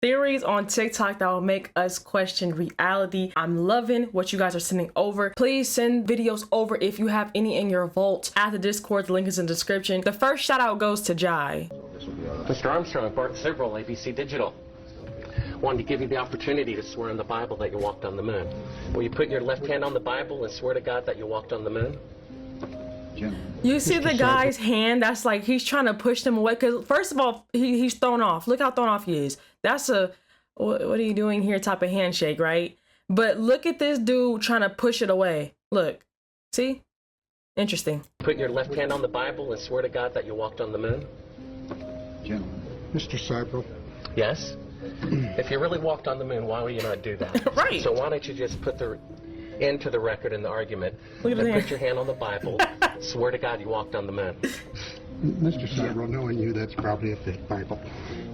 theories on TikTok that will make us question reality. I'm loving what you guys are sending over. Please send videos over if you have any in your vault. At the Discord, the link is in the description. The first shout out goes to Jai. Mr. Armstrong, Bart Sibrel, ABC Digital. Wanted to give you the opportunity to swear on the Bible that you walked on the moon. Will you put your left hand on the Bible and swear to God that you walked on the moon? You see the guy's hand? That's like he's trying to push them away. Because first of all, he's thrown off. Look how thrown off he is. That's a what are you doing here type of handshake, right? But look at this dude trying to push it away. Look, see? Interesting. Put your left hand on the Bible and swear to God that you walked on the moon. Gentlemen. Mr. Cybrel. Yes. If you really walked on the moon, why would you not do that? Right. So why don't you just put the into the record in the argument and put your hand on the Bible, swear to God you walked on the moon. Mr. Cybrel, knowing you, that's probably a fake Bible.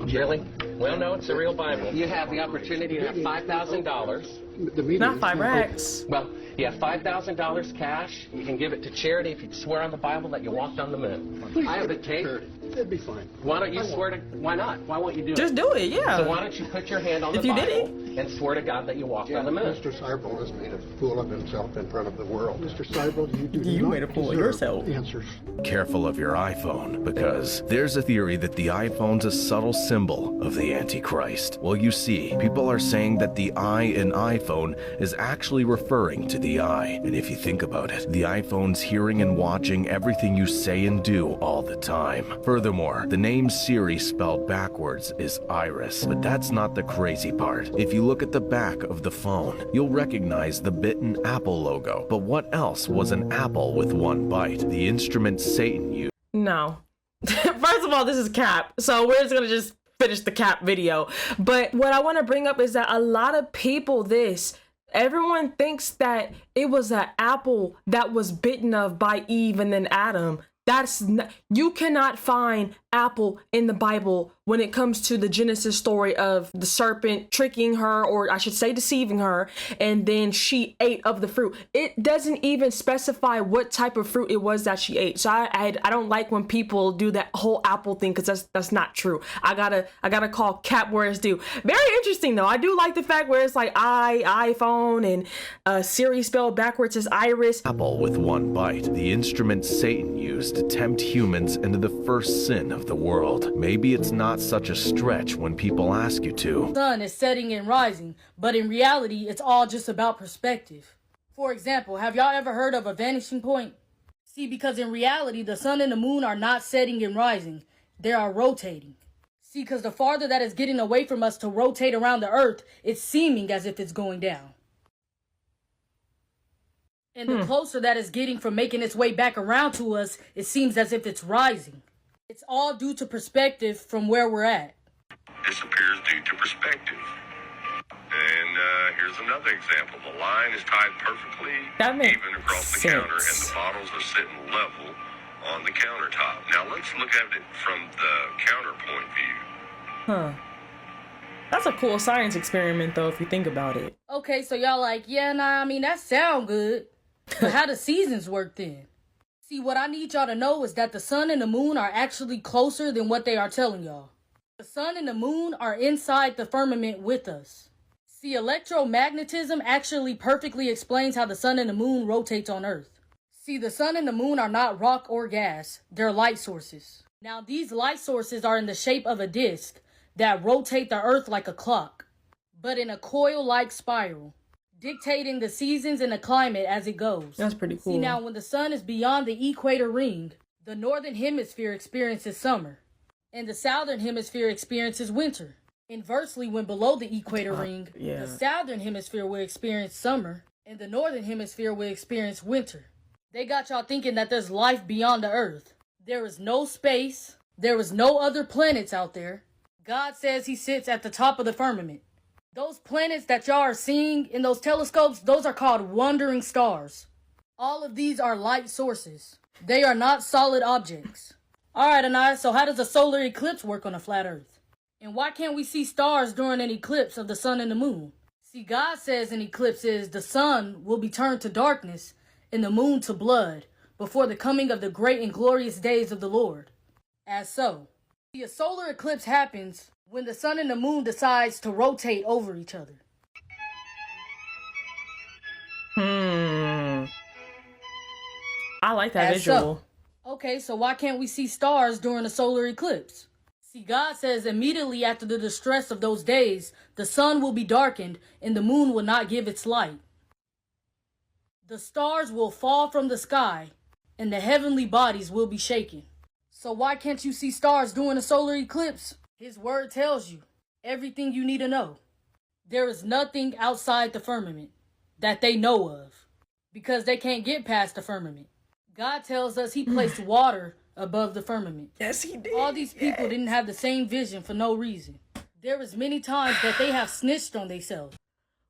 Really? Well, no, it's a real Bible. You have the opportunity to have $5,000. Not 5 racks. Well, you have $5,000 cash. You can give it to charity if you swear on the Bible that you walked on the moon. I have the tape. That'd be fine. Why don't you swear to? Why not? Why won't you do it? Just do it, yeah. So why don't you put your hand on the Bible and swear to God that you walked on the moon? Mr. Cybrel has made a fool of himself in front of the world. Mr. Cybrel, you made a fool of yourself. Answers. Careful of your iPhone, because there's a theory that the iPhone's a subtle symbol of the Antichrist. Well, you see, people are saying that the I in iPhone is actually referring to the eye. And if you think about it, the iPhone's hearing and watching everything you say and do all the time. Furthermore, the name Siri spelled backwards is Iris. But that's not the crazy part. If you look at the back of the phone, you'll recognize the bitten Apple logo. But what else was an apple with one bite? The instrument Satan used. No. First of all, this is cap. So we're just going to just finish the cap video. But what I want to bring up is that a lot of people, everyone thinks that it was an apple that was bitten of by Eve and then Adam. You cannot find apple in the Bible when it comes to the Genesis story of the serpent tricking her, or I should say deceiving her, and then she ate of the fruit. It doesn't even specify what type of fruit it was that she ate. So I don't like when people do that whole apple thing, because that's not true. I gotta call cap where it's due. Very interesting though. I do like the fact where it's like iPhone, and Siri spelled backwards is Iris. Apple with one bite. The instrument Satan used to tempt humans into the first sin of the world. Maybe it's not such a stretch when people ask you to. The sun is setting and rising, but in reality, it's all just about perspective. For example, have y'all ever heard of a vanishing point? See, because in reality, the sun and the moon are not setting and rising. They are rotating. See, because the farther that is getting away from us to rotate around the earth, it's seeming as if it's going down. And the closer that is getting from making its way back around to us, it seems as if it's rising. It's all due to perspective from where we're at. This appears due to perspective. And here's another example. The line is tied perfectly even across the counter, and the bottles are sitting level on the countertop. Now let's look at it from the counterpoint view. That's a cool science experiment though, if you think about it. Okay, so y'all like, yeah, nah, I mean, that sound good. But how do seasons work then? See, what I need y'all to know is that the sun and the moon are actually closer than what they are telling y'all. The sun and the moon are inside the firmament with us. See, electromagnetism actually perfectly explains how the sun and the moon rotates on Earth. See, the sun and the moon are not rock or gas. They're light sources. Now, these light sources are in the shape of a disc that rotate the Earth like a clock, but in a coil-like spiral, dictating the seasons and the climate as it goes. That's pretty cool. See, now when the sun is beyond the equator ring, the northern hemisphere experiences summer, and the southern hemisphere experiences winter. Inversely, when below the equator ring, the southern hemisphere will experience summer, and the northern hemisphere will experience winter. They got y'all thinking that there's life beyond the Earth. There is no space. There is no other planets out there. God says he sits at the top of the firmament. Those planets that y'all are seeing in those telescopes, those are called wandering stars. All of these are light sources. They are not solid objects. Alright, Anaya, so how does a solar eclipse work on a flat Earth? And why can't we see stars during an eclipse of the sun and the moon? See, God says in eclipses, the sun will be turned to darkness and the moon to blood before the coming of the great and glorious days of the Lord. As so. A solar eclipse happens when the sun and the moon decides to rotate over each other. I like that visual. Okay, so why can't we see stars during a solar eclipse? See, God says immediately after the distress of those days, the sun will be darkened and the moon will not give its light. The stars will fall from the sky and the heavenly bodies will be shaken. So why can't you see stars during a solar eclipse? His word tells you everything you need to know. There is nothing outside the firmament that they know of because they can't get past the firmament. God tells us he placed water above the firmament. Yes, he did. All these people didn't have the same vision for no reason. There is many times that they have snitched on themselves.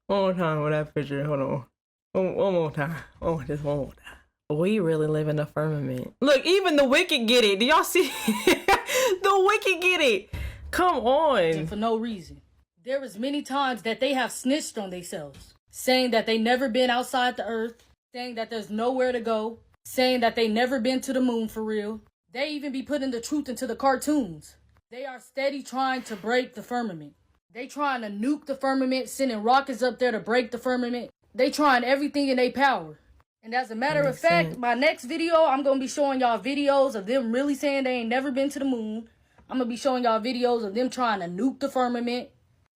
One more time with that picture. Hold on. One more time. Oh, just one more time. We really live in the firmament. Look, even the wicked get it. Do y'all see? The wicked get it. Come on. For no reason. There is many times that they have snitched on themselves, saying that they never been outside the earth, saying that there's nowhere to go, saying that they never been to the moon for real. They even be putting the truth into the cartoons. They are steady trying to break the firmament. They trying to nuke the firmament, sending rockets up there to break the firmament. They trying everything in their power. And as a matter of fact, my next video, I'm going to be showing y'all videos of them really saying they ain't never been to the moon. I'm going to be showing y'all videos of them trying to nuke the firmament,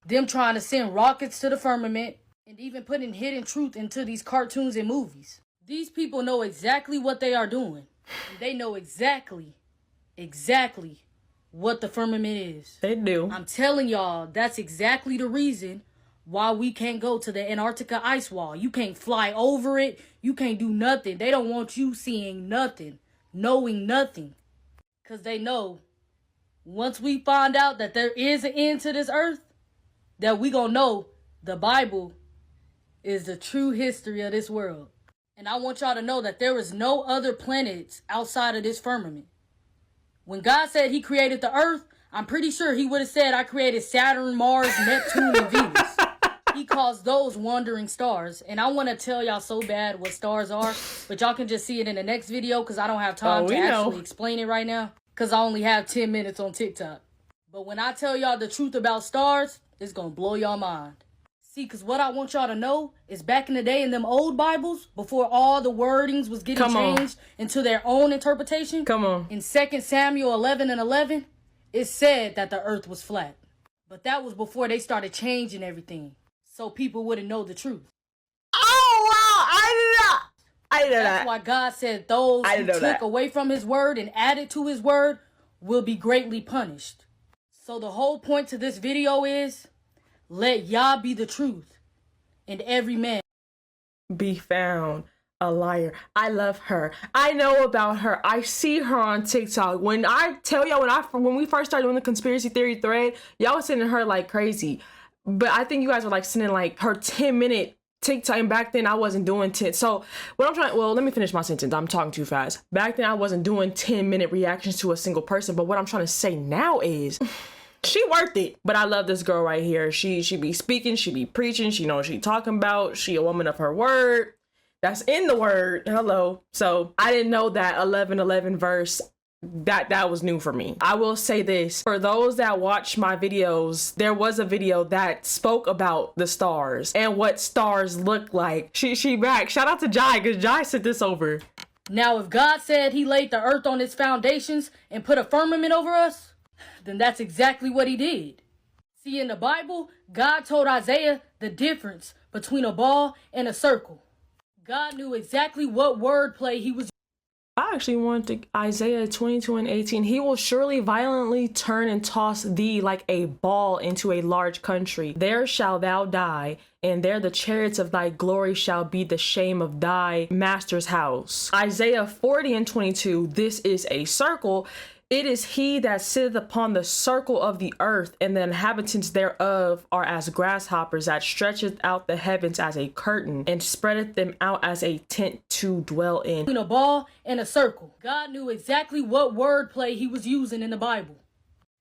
them trying to send rockets to the firmament, and even putting hidden truth into these cartoons and movies. These people know exactly what they are doing. And they know exactly what the firmament is. They do. I'm telling y'all, that's exactly the reason why we can't go to the Antarctica ice wall. You can't fly over it. You can't do nothing. They don't want you seeing nothing, knowing nothing. Because they know once we find out that there is an end to this earth, that we gonna know the Bible is the true history of this world. And I want y'all to know that there is no other planets outside of this firmament. When God said he created the earth, I'm pretty sure he would have said, I created Saturn, Mars, Neptune, and Venus. He calls those wandering stars. And I want to tell y'all so bad what stars are, but y'all can just see it in the next video because I don't have time to actually explain it right now because I only have 10 minutes on TikTok. But when I tell y'all the truth about stars, it's going to blow y'all mind. See, because what I want y'all to know is back in the day in them old Bibles, before all the wordings was getting changed into their own interpretation. In 2 Samuel 11:11, it said that the earth was flat. But that was before they started changing everything. So people wouldn't know the truth. Oh, wow. I did not. That's why God said those who took away from his word and added to his word will be greatly punished. So the whole point to this video is, let Yah be the truth, and every man be found a liar. I love her. I know about her. I see her on TikTok. When I tell y'all, when we first started doing the conspiracy theory thread, y'all was sending her like crazy. But I think you guys were like sending like her 10-minute TikTok, and back then I wasn't doing 10. So let me finish my sentence. I'm talking too fast. Back then I wasn't doing 10-minute reactions to a single person. But what I'm trying to say now is, she worth it. But I love this girl right here. She be speaking, she be preaching, she knows what she talking about. She a woman of her word. That's in the word. Hello. So I didn't know that 11:11 verse. That was new for me. I will say this, for those that watch my videos, there was a video that spoke about the stars and what stars look like. She back. Shout out to Jai, because Jai sent this over. Now, if God said he laid the earth on its foundations and put a firmament over us, then that's exactly what he did. See, in the Bible, God told Isaiah the difference between a ball and a circle. God knew exactly what wordplay he was. I actually wanted Isaiah 22:18. He will surely violently turn and toss thee like a ball into a large country. There shalt thou die, and there the chariots of thy glory shall be the shame of thy master's house. Isaiah 40:22. This is a circle. It is he that sitteth upon the circle of the earth, and the inhabitants thereof are as grasshoppers, that stretcheth out the heavens as a curtain, and spreadeth them out as a tent to dwell in. Between a ball and a circle. God knew exactly what wordplay he was using in the Bible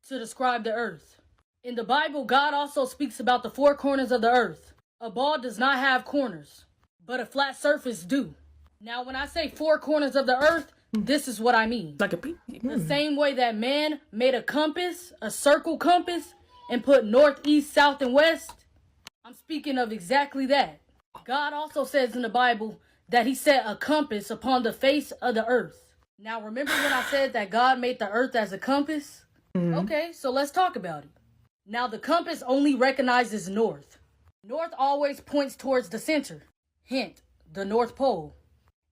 to describe the earth. In the Bible, God also speaks about the four corners of the earth. A ball does not have corners, but a flat surface do. Now, when I say four corners of the earth, This is what I mean. Like the same way that man made a compass, a circle compass, and put north, east, south, and west. I'm speaking of exactly that. God also says in the Bible that he set a compass upon the face of the earth. Now, remember when I said that God made the earth as a compass? Okay, so let's talk about it. Now, the compass only recognizes north. North always points towards the center. Hint, the North Pole.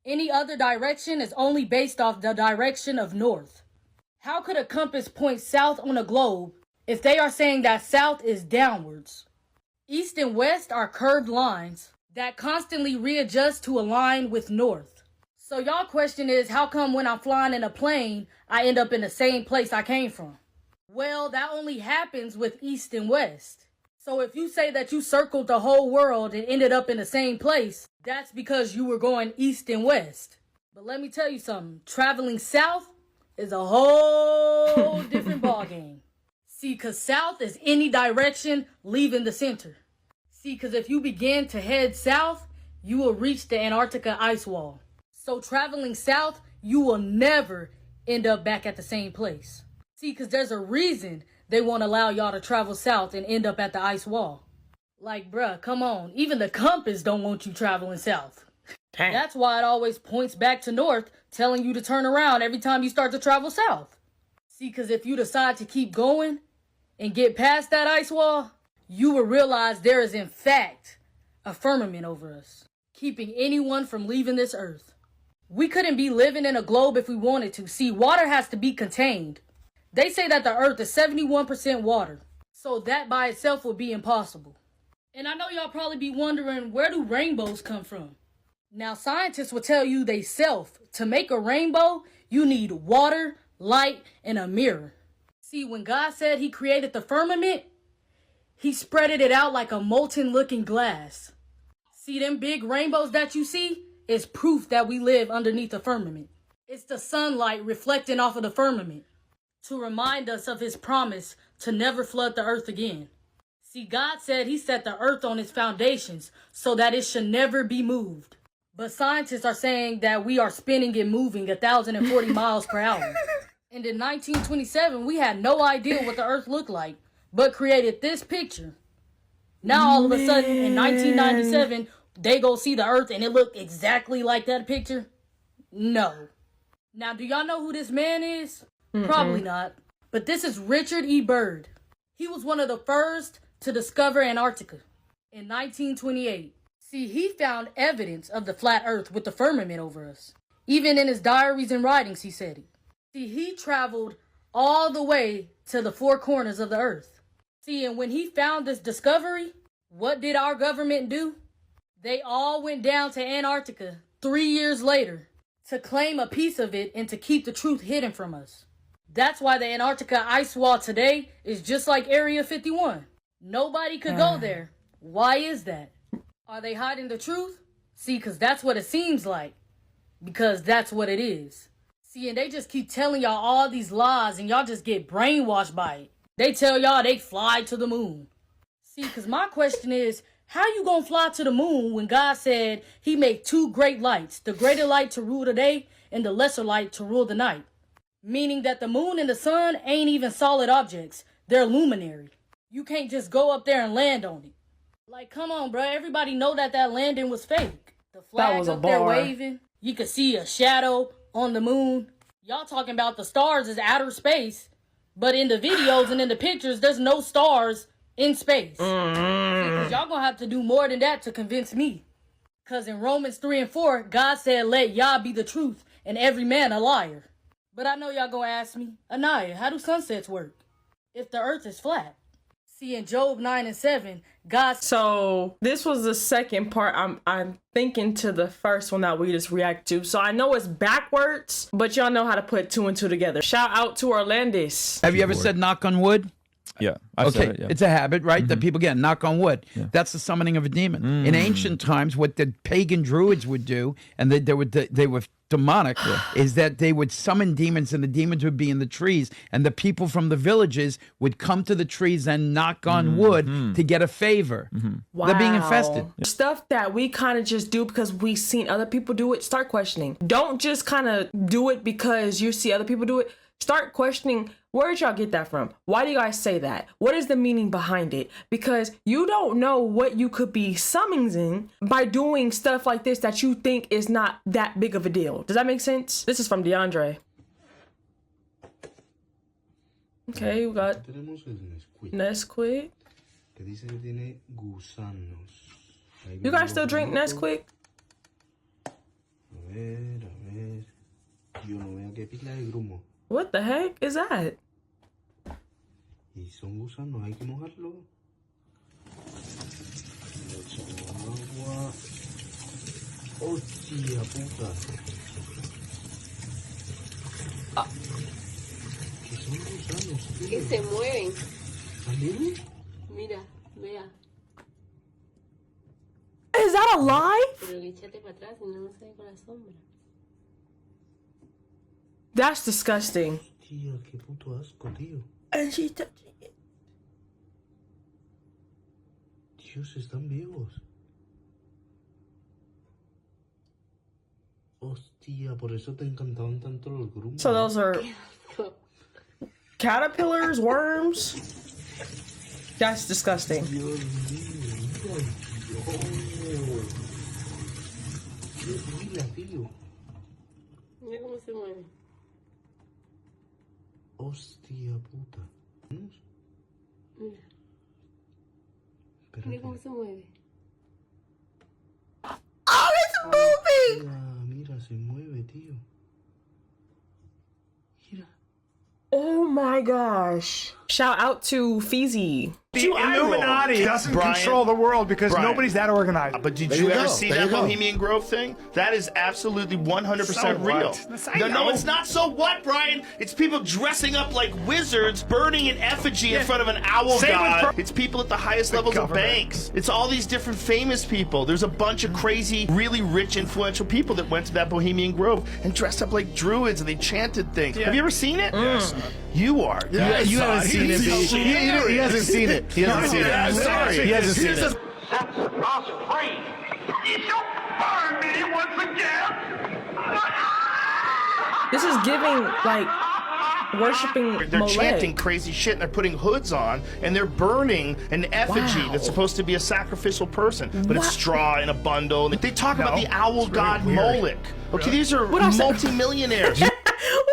Any other direction is only based off the direction of north. How could a compass point south on a globe if they are saying that south is downwards? East and west are curved lines that constantly readjust to align with north. So y'all question is, how come when I'm flying in a plane, I end up in the same place I came from? Well, that only happens with east and west. So if you say that you circled the whole world and ended up in the same place, that's because you were going east and west. But let me tell you something. Traveling south is a whole different ballgame. See, because south is any direction leaving the center. See, because if you begin to head south, you will reach the Antarctica ice wall. So traveling south, you will never end up back at the same place. See, because there's a reason they won't allow y'all to travel south and end up at the ice wall. Like, bruh, come on. Even the compass don't want you traveling south. Dang. That's why it always points back to north, telling you to turn around every time you start to travel south. See, because if you decide to keep going and get past that ice wall, you will realize there is, in fact, a firmament over us, keeping anyone from leaving this earth. We couldn't be living in a globe if we wanted to. See, water has to be contained. They say that the earth is 71% water, so that by itself would be impossible. And I know y'all probably be wondering, where do rainbows come from? Now, scientists will tell you they self. To make a rainbow, you need water, light, and a mirror. See, when God said he created the firmament, he spreaded it out like a molten looking glass. See, them big rainbows that you see is proof that we live underneath the firmament. It's the sunlight reflecting off of the firmament to remind us of his promise to never flood the earth again. See, God said he set the earth on its foundations so that it should never be moved. But scientists are saying that we are spinning and moving 1,040 miles per hour. And in 1927, we had no idea what the earth looked like, but created this picture. Now, all of a sudden, in 1997, they go see the earth and it looked exactly like that picture? No. Now, do y'all know who this man is? Probably not. But this is Richard E. Byrd. He was one of the first to discover Antarctica in 1928. See, he found evidence of the flat earth with the firmament over us. Even in his diaries and writings, he said it. See, he traveled all the way to the four corners of the earth. See, and when he found this discovery, what did our government do? They all went down to Antarctica 3 years later to claim a piece of it and to keep the truth hidden from us. That's why the Antarctica ice wall today is just like Area 51. Nobody could go there. Why is that? Are they hiding the truth? See, because that's what it seems like. Because that's what it is. See, and they just keep telling y'all all these lies and y'all just get brainwashed by it. They tell y'all they fly to the moon. See, because my question is, how you gonna fly to the moon when God said he made two great lights, the greater light to rule the day and the lesser light to rule the night? Meaning that the moon and the sun ain't even solid objects. They're luminary. You can't just go up there and land on it. Like, come on, bro. Everybody know that landing was fake. The flag was a up there bar. waving. You could see a shadow on the moon. Y'all talking about the stars as outer space. But in the videos and in the pictures, there's no stars in space. Because y'all gonna have to do more than that to convince me. Because in Romans 3 and 4, God said, let Yah be the truth and every man a liar. But I know y'all gonna ask me, Anaya, how do sunsets work if the earth is flat? See, in Job 9 and 7, God... So this was the second part. I'm thinking to the first one that we just react to. So I know it's backwards, but y'all know how to put two and two together. Shout out to Orlandis. Have you ever said knock on wood? Yeah. I've said it, yeah. It's a habit, right? That people get, knock on wood. Yeah. That's the summoning of a demon. In ancient times, what the pagan druids would do, and they were demonic, is that they would summon demons, and the demons would be in the trees, and the people from the villages would come to the trees and knock on wood to get a favor. Wow. They're being infested. Stuff that we kind of just do because we've seen other people do it, start questioning. Don't just kind of do it because you see other people do it. Start questioning, where did y'all get that from? Why do you guys say that? What is the meaning behind it? Because you don't know what you could be summoning by doing stuff like this that you think is not that big of a deal. Does that make sense? This is from DeAndre. Okay, we got Nesquik. You guys still drink Nesquik? What the heck is that? Que se mueven. Mira, vea. Is that alive? Pero échate para atrás y no se ve con la sombra. That's disgusting. Tío, qué puto asco, tío. And she's touching it. Dios, están vivos. Hostia, por eso te encantaban tanto los grumos. So those are caterpillars, worms. That's disgusting. Dios mío, mira, tío. Mira cómo se mueve. Hostia puta. Mira. Mira cómo se mueve. Oh, it's moving! Mira, se mueve, tío. Mira. Oh my gosh. Shout out to Feezy. The Illuminati doesn't control the world because nobody's that organized. But did you ever see that Bohemian Grove thing? That is absolutely 100% real. No, it's not. So what, Brian? It's people dressing up like wizards, burning an effigy in front of an owl god. It's people at the highest levels of banks. It's all these different famous people. There's a bunch of crazy, really rich, influential people that went to that Bohemian Grove and dressed up like druids and they chanted things. Have you ever seen it? Yes. You are. Yeah, you haven't seen it. He hasn't seen it. He hasn't seen it. I'm sorry. He hasn't seen it. Set us free. You burn me once again. This is giving, like, worshiping They're Molech. chanting crazy shit and they're putting hoods on and they're burning an effigy that's supposed to be a sacrificial person, but it's straw in a bundle. They talk about the owl god Moloch. Okay, these are multi-millionaires. What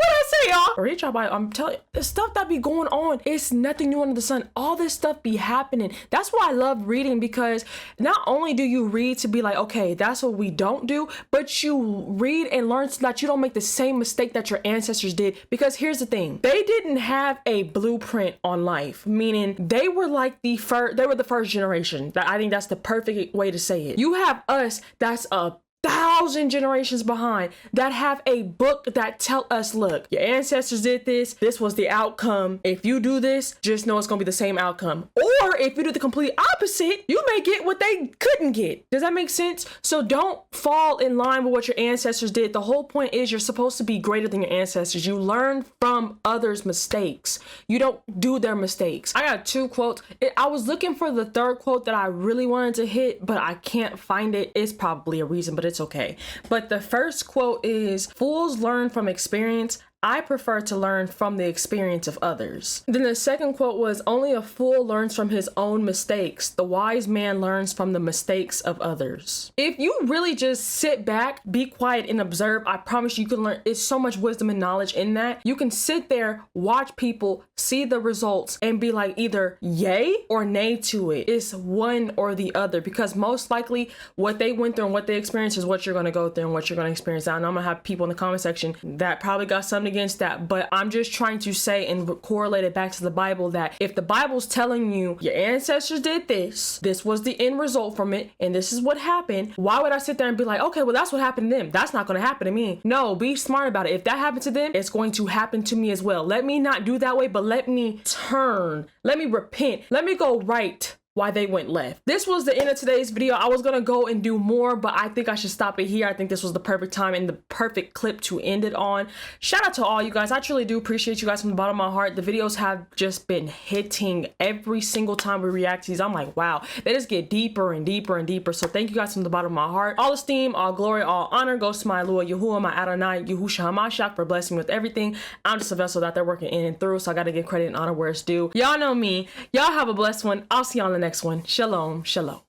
I say, y'all? Reach out, I'm telling you, the stuff that be going on, it's nothing new under the sun. All this stuff be happening. That's why I love reading, because not only do you read to be like, okay, that's what we don't do, but you read and learn so that you don't make the same mistake that your ancestors did. Because here's the thing, they didn't have a blueprint on life, meaning they were like the first generation. I think that's the perfect way to say it. You have us that's a 1,000 generations behind that have a book that tell us, look, your ancestors did this, this was the outcome. If you do this, just know it's gonna be the same outcome. Or if you do the complete opposite, you may get what they couldn't get. Does that make sense? So don't fall in line with what your ancestors did. The whole point is you're supposed to be greater than your ancestors. You learn from others' mistakes. You don't do their mistakes. I got 2 quotes. I was looking for the 3rd quote that I really wanted to hit, but I can't find it. It's probably a reason, but it's okay. But the first quote is, fools learn from experience. I prefer to learn from the experience of others. Then the second quote was, only a fool learns from his own mistakes. The wise man learns from the mistakes of others. If you really just sit back, be quiet and observe, I promise you can learn. It's so much wisdom and knowledge in that. You can sit there, watch people, see the results, and be like either yay or nay to it. It's one or the other, because most likely what they went through and what they experienced is what you're going to go through and what you're going to experience. Now, I know I'm going to have people in the comment section that probably got something against that, but I'm just trying to say and correlate it back to the Bible that if the Bible's telling you your ancestors did this, this was the end result from it, and this is what happened, why would I sit there and be like, okay, well, that's what happened to them, that's not going to happen to me? No, be smart about it. If that happened to them, it's going to happen to me as well. Let me not do that way, but let me turn, let me repent, let me go right why they went left. This was the end of today's video. I was gonna go and do more, but I think I should stop it here. I think this was the perfect time and the perfect clip to end it on. Shout out to all you guys. I truly do appreciate you guys from the bottom of my heart. The videos have just been hitting every single time we react to these. I'm like, wow, they just get deeper and deeper and deeper. So thank you guys from the bottom of my heart. All esteem, all glory, all honor goes to my Lord Yahuwah, my Adonai, Yahushua HaMashiach, for blessing me with everything. I'm just a vessel that they're working in and through, so I gotta give credit and honor where it's due. Y'all know me. Y'all have a blessed one. I'll see y'all on the next one. Shalom, shalom.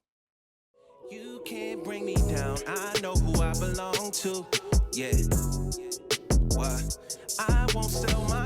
You can't bring me down. I know who I belong to. Yeah. What? I won't sell my